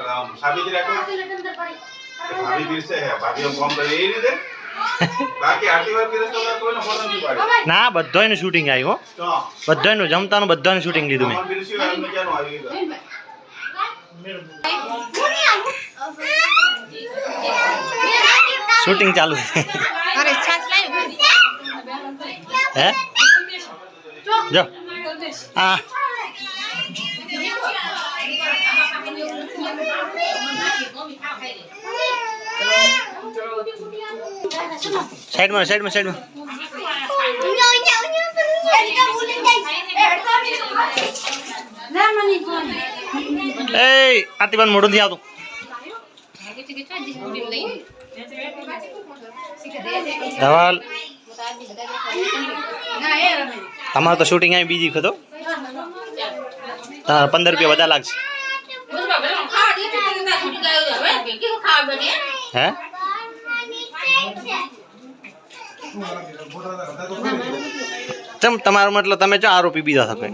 સાબિત રાખો ભાભી પીરસે હે ભાભી કામ કરે એ રીતે બાકી આટલી વાર પીરસે તો કોઈનો ફોન નથી પાડ્યો ના બધાયનું શૂટિંગ આવ્યું હો બધાયનું જમતાનું બધાનું શૂટિંગ લીધું મેં પીરસ્યું એમને ક્યાંનું આવી ગયું શૂટિંગ ચાલુ છે અરે છાસ લાવ્યો હે જો આ સાઈડમાં એ આતિબાન મોઢું થી આવતું ધવલ તમારે તો શૂટિંગ આવી બીજી ખતો તારા 15 રૂપિયા વધારે લાગશે હે ચમ તમારો મતલબ તમે જો આરોપી બીજા શકો